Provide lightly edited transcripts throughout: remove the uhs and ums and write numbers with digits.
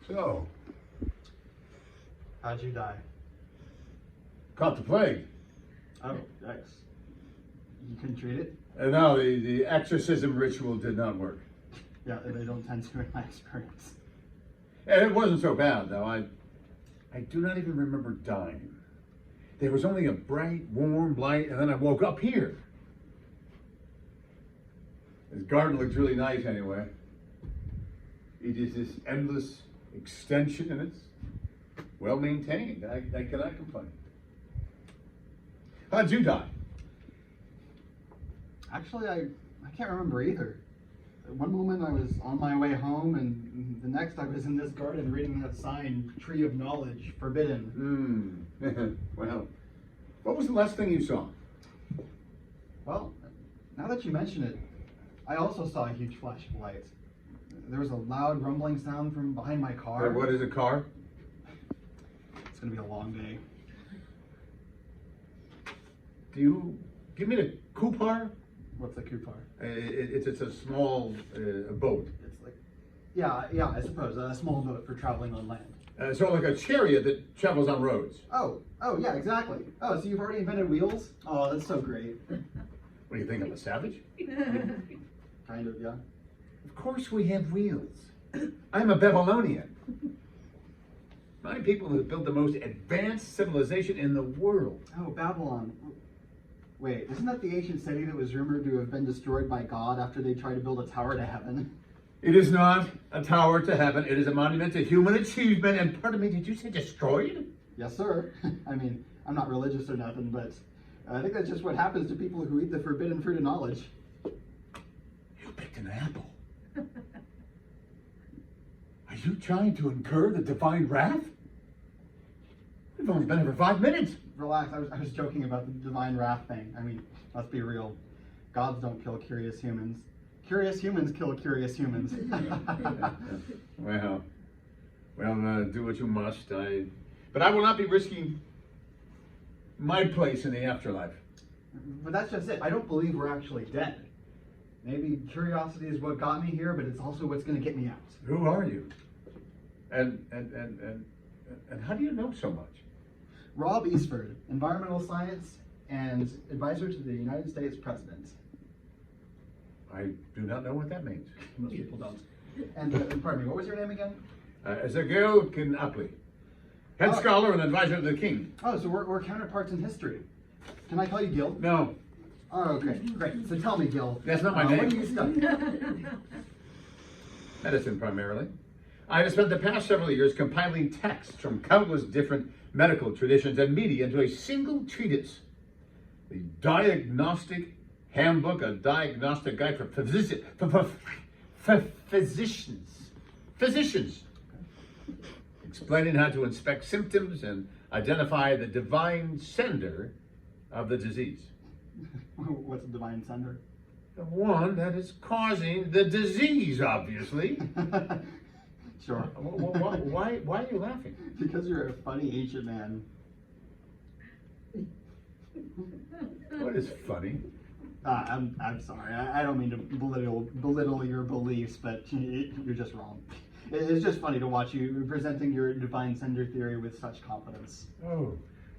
So, How'd you die? caught the plague. Oh, yikes. You couldn't treat it? No, the exorcism ritual did not work. Yeah, they don't tend to in my experience. And it wasn't so bad, though. I do not even remember dying. There was only a bright, warm light, and then I woke up here. This garden looks really nice anyway. It is this endless extension, and it's well maintained. I cannot complain. How'd you die? Actually, I can't remember either. One moment I was on my way home, and the next I was in this garden reading that sign, Tree of Knowledge, Forbidden. Well, what was the last thing you saw? Well, now that you mention it, I also saw a huge flash of light. There was a loud rumbling sound from behind my car. What is a car? It's going to be a long day. Do you give me the Kupar? What's a Kupar? It's a small boat. It's like, yeah, I suppose, a small boat for traveling on land. Sort of like a chariot that travels on roads. Oh, yeah, exactly. Oh, so you've already invented wheels? Oh, that's so great. What do you think, I'm a savage? Kind of, yeah. Of course we have wheels. I'm a Babylonian. My people have built the most advanced civilization in the world. Oh, Babylon. Wait, isn't that the ancient city that was rumored to have been destroyed by God after they tried to build a tower to heaven? It is not a tower to heaven. It is a monument to human achievement. And pardon me, did you say destroyed? Yes, sir. I mean, I'm not religious or nothing, but I think that's just what happens to people who eat the forbidden fruit of knowledge. You picked an apple. Are you trying to incur the divine wrath? We've only been here for 5 minutes. Relax, I was joking about the divine wrath thing. I mean, let's be real. Gods don't kill curious humans. Curious humans kill curious humans. Well, do what you must. But I will not be risking my place in the afterlife. But that's just it. I don't believe we're actually dead. Maybe curiosity is what got me here, but it's also what's going to get me out. Who are you? And how do you know so much? Rob Eastford, environmental science and advisor to the United States President. I do not know what that means. Most people don't. And pardon me, what was your name again? Zagil Kinapli, head scholar and advisor to the king. Oh, so we're counterparts in history. Can I call you Gil? No. Oh, okay, great. So tell me, Gil. That's not my name. What do you study? Medicine, primarily. I have spent the past several years compiling texts from countless different medical traditions and media into a single treatise, the Diagnostic Handbook, a diagnostic guide for physicians, explaining how to inspect symptoms and identify the divine sender of the disease. What's a divine sender? The one that is causing the disease, obviously. Sure. Why are you laughing? Because you're a funny ancient man. What is funny? I'm sorry. I don't mean to belittle your beliefs, but you're just wrong. It's just funny to watch you presenting your divine sender theory with such confidence. Oh,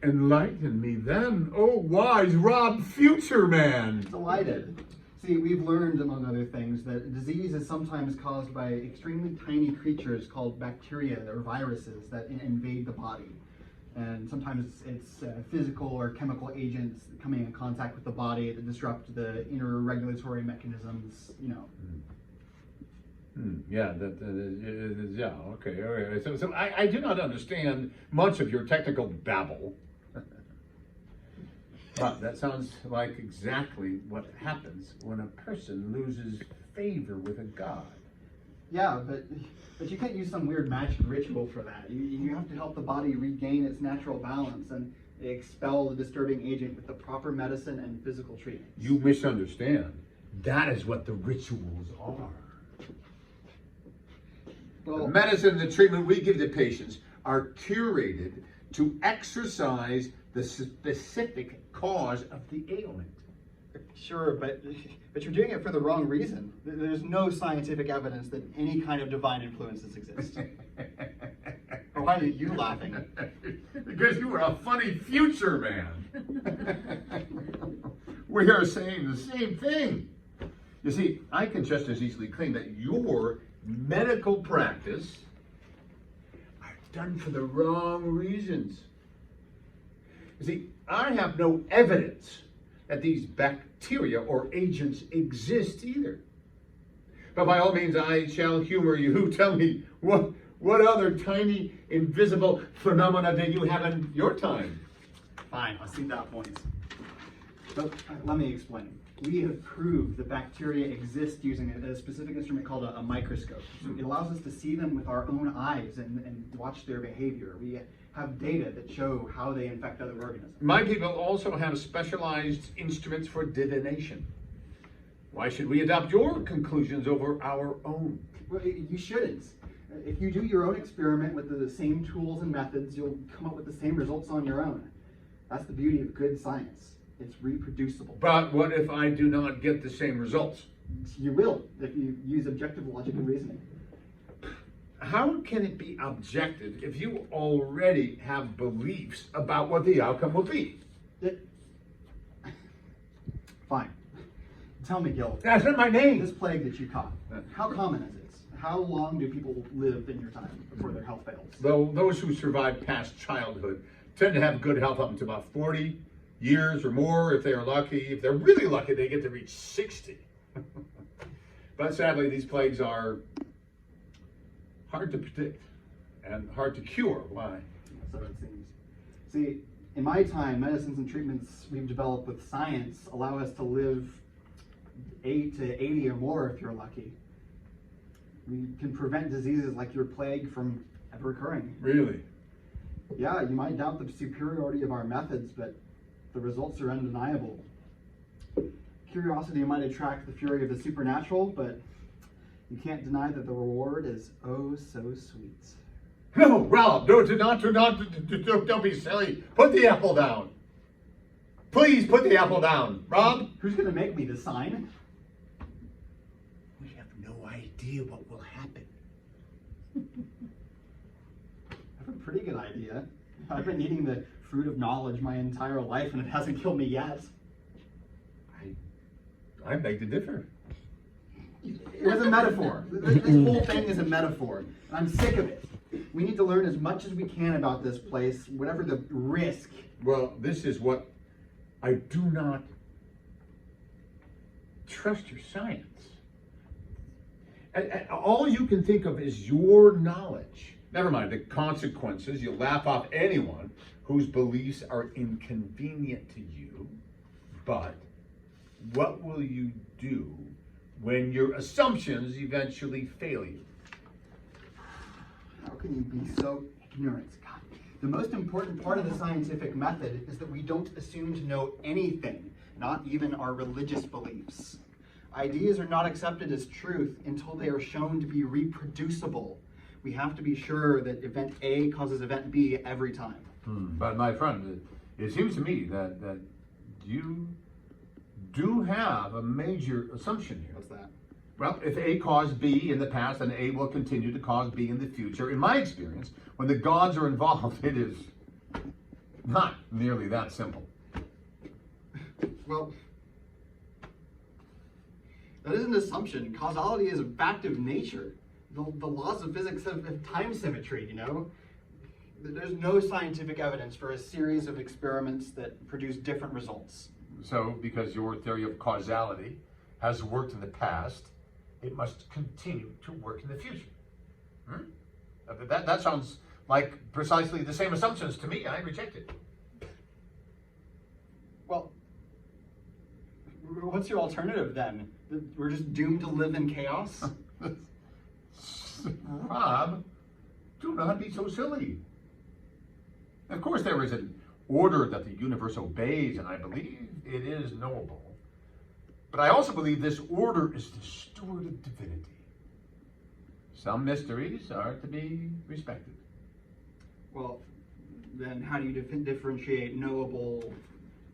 enlighten me then, oh wise Rob Future Man. Delighted. See, we've learned, among other things, that disease is sometimes caused by extremely tiny creatures called bacteria or viruses that invade the body. And sometimes it's physical or chemical agents coming in contact with the body that disrupt the inner regulatory mechanisms, you know. Yeah, yeah, okay, all right. So I do not understand much of your technical babble. But that sounds like exactly what happens when a person loses favor with a god. Yeah, but you can't use some weird magic ritual for that. You have to help the body regain its natural balance and expel the disturbing agent with the proper medicine and physical treatment. You misunderstand. That is what the rituals are. Well, the medicine and the treatment we give to patients are curated to exercise the specific cause of the ailment. Sure, but you're doing it for the wrong reason. There's no scientific evidence that any kind of divine influences exist. Why are you laughing? Because you are a funny future man. We are saying the same thing. You see, I can just as easily claim that your medical practice are done for the wrong reasons. You see, I have no evidence that these bacteria or agents exist either. But by all means, I shall humor you. Tell me, what other tiny, invisible phenomena did you have in your time? Fine, I'll see that point. But let me explain. We have proved that bacteria exist using a specific instrument called a microscope. So it allows us to see them with our own eyes and watch their behavior. We have data that show how they infect other organisms. My people also have specialized instruments for divination. Why should we adopt your conclusions over our own? Well, you shouldn't. If you do your own experiment with the same tools and methods, you'll come up with the same results on your own. That's the beauty of good science. It's reproducible. But what if I do not get the same results? You will, if you use objective logic and reasoning. How can it be objective if you already have beliefs about what the outcome will be? Fine. Tell me, Gil. That's not my name. This plague that you caught, how common is it? How long do people live in your time before their health fails? Though those who survive past childhood tend to have good health up until about 40 years or more if they are lucky. If they're really lucky, they get to reach 60. But sadly, these plagues are hard to predict and hard to cure. Why? So it seems. See, in my time, medicines and treatments we've developed with science allow us to live 8 to 80 or more if you're lucky. We can prevent diseases like your plague from ever occurring. Really? Yeah, you might doubt the superiority of our methods, but the results are undeniable. Curiosity might attract the fury of the supernatural, but you can't deny that the reward is oh so sweet. No, Ralph, don't be silly. Put the apple down. Please put the apple down. Rob? Who's going to make me the sign? We have no idea what will happen. I have a pretty good idea. I've been eating the fruit of knowledge my entire life and it hasn't killed me yet. I beg to differ. It was a metaphor. This whole thing is a metaphor. I'm sick of it. We need to learn as much as we can about this place, whatever the risk. Well, this is what I do not trust your science. All you can think of is your knowledge. Never mind the consequences. You'll laugh off anyone whose beliefs are inconvenient to you. But what will you do when your assumptions eventually fail you? How can you be so ignorant? God. The most important part of the scientific method is that we don't assume to know anything, not even our religious beliefs. Ideas are not accepted as truth until they are shown to be reproducible. We have to be sure that event A causes event B every time. But my friend, it seems to me that you do have a major assumption here. What's that? Well, if A caused B in the past, then A will continue to cause B in the future. In my experience, when the gods are involved, it is not nearly that simple. Well, that is an assumption. Causality is a fact of nature. The laws of physics have time symmetry, you know? There's no scientific evidence for a series of experiments that produce different results. So, because your theory of causality has worked in the past, it must continue to work in the future. That sounds like precisely the same assumptions to me. I reject it. Well, what's your alternative then? We're just doomed to live in chaos? Rob, do not be so silly. Of course, there is an order that the universe obeys, and I believe it is knowable. But I also believe this order is the steward of divinity. Some mysteries are to be respected. Well, then how do you differentiate knowable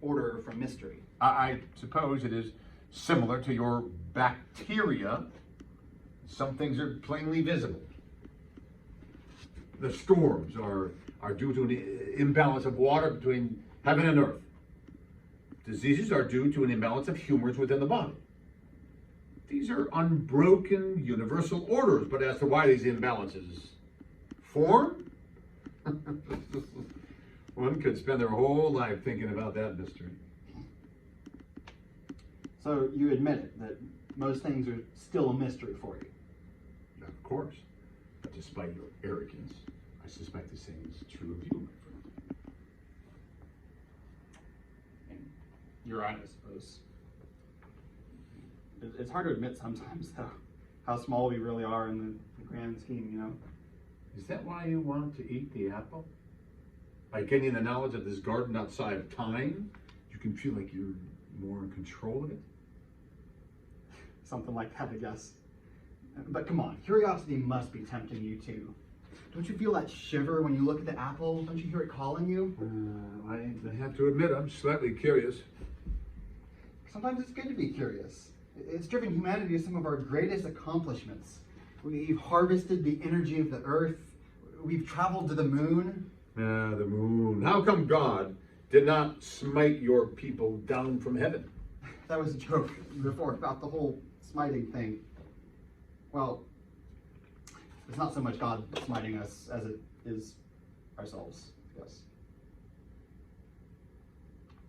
order from mystery? I suppose it is similar to your bacteria. Some things are plainly visible. The storms are due to an imbalance of water between heaven and earth. Diseases are due to an imbalance of humors within the body. These are unbroken universal orders, but as to why these imbalances form, one could spend their whole life thinking about that mystery. So you admit it, that most things are still a mystery for you. Of course. But despite your arrogance, I suspect the same is true of you, my friend. And you're right, I suppose. It's hard to admit sometimes, though, how small we really are in the grand scheme, you know? Is that why you want to eat the apple? By gaining the knowledge of this garden outside of time, you can feel like you're more in control of it? Something like that, I guess. But come on, curiosity must be tempting you too. Don't you feel that shiver when you look at the apple? Don't you hear it calling you? I have to admit, I'm slightly curious. Sometimes it's good to be curious. It's driven humanity to some of our greatest accomplishments. We've harvested the energy of the earth. We've traveled to the moon. The moon. How come God did not smite your people down from heaven? That was a joke before about the whole smiting thing. Well, it's not so much God smiting us as it is ourselves, I guess.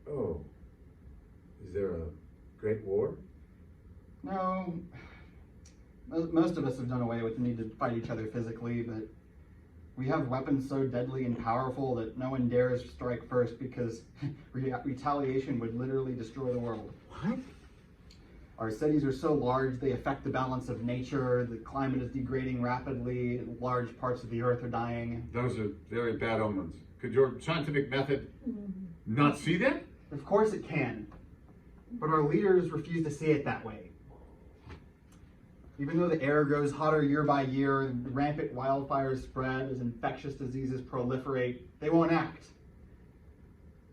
Oh. Is there a great war? No. Most of us have done away with the need to fight each other physically, but we have weapons so deadly and powerful that no one dares strike first because retaliation would literally destroy the world. What? Our cities are so large, they affect the balance of nature, the climate is degrading rapidly, and large parts of the earth are dying. Those are very bad omens. Could your scientific method not see that? Of course it can, but our leaders refuse to see it that way. Even though the air grows hotter year by year, and rampant wildfires spread as infectious diseases proliferate, they won't act.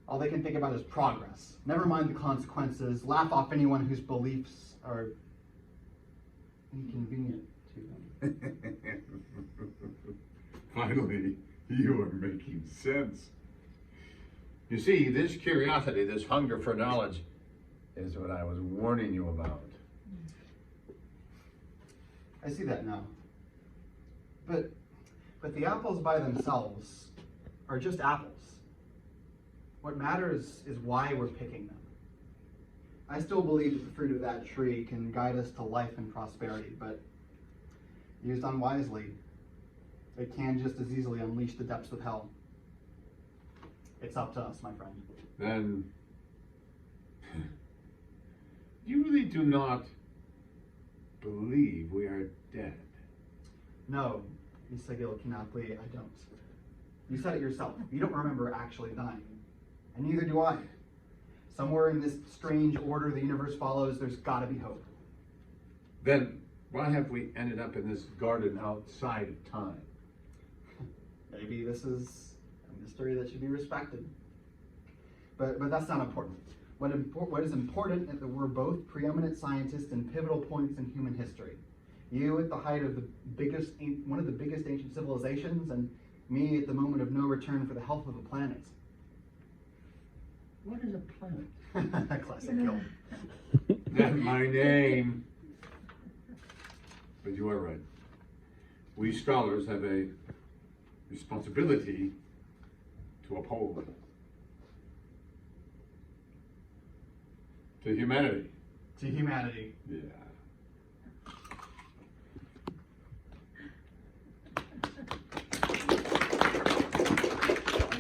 All they can think about is progress. Never mind the consequences. Laugh off anyone whose beliefs are inconvenient to them. Finally, you are making sense. You see, this curiosity, this hunger for knowledge, is what I was warning you about. I see that now. But the apples by themselves are just apples. What matters is why we're picking them. I still believe that the fruit of that tree can guide us to life and prosperity, but used unwisely, it can just as easily unleash the depths of hell. It's up to us, my friend. Then, you really do not believe we are dead? No, Isagil Kinapli, I don't. You said it yourself. You don't remember actually dying. And neither do I. Somewhere in this strange order the universe follows, there's got to be hope. Then why have we ended up in this garden outside of time? Maybe this is a mystery that should be respected. But that's not important. What is important is that we're both preeminent scientists in pivotal points in human history. You at the height of one of the biggest ancient civilizations, and me at the moment of no return for the health of the planet. What is a planet? Classic Gil. That's my name. But you are right. We scholars have a responsibility to uphold. To humanity. To humanity. Yeah.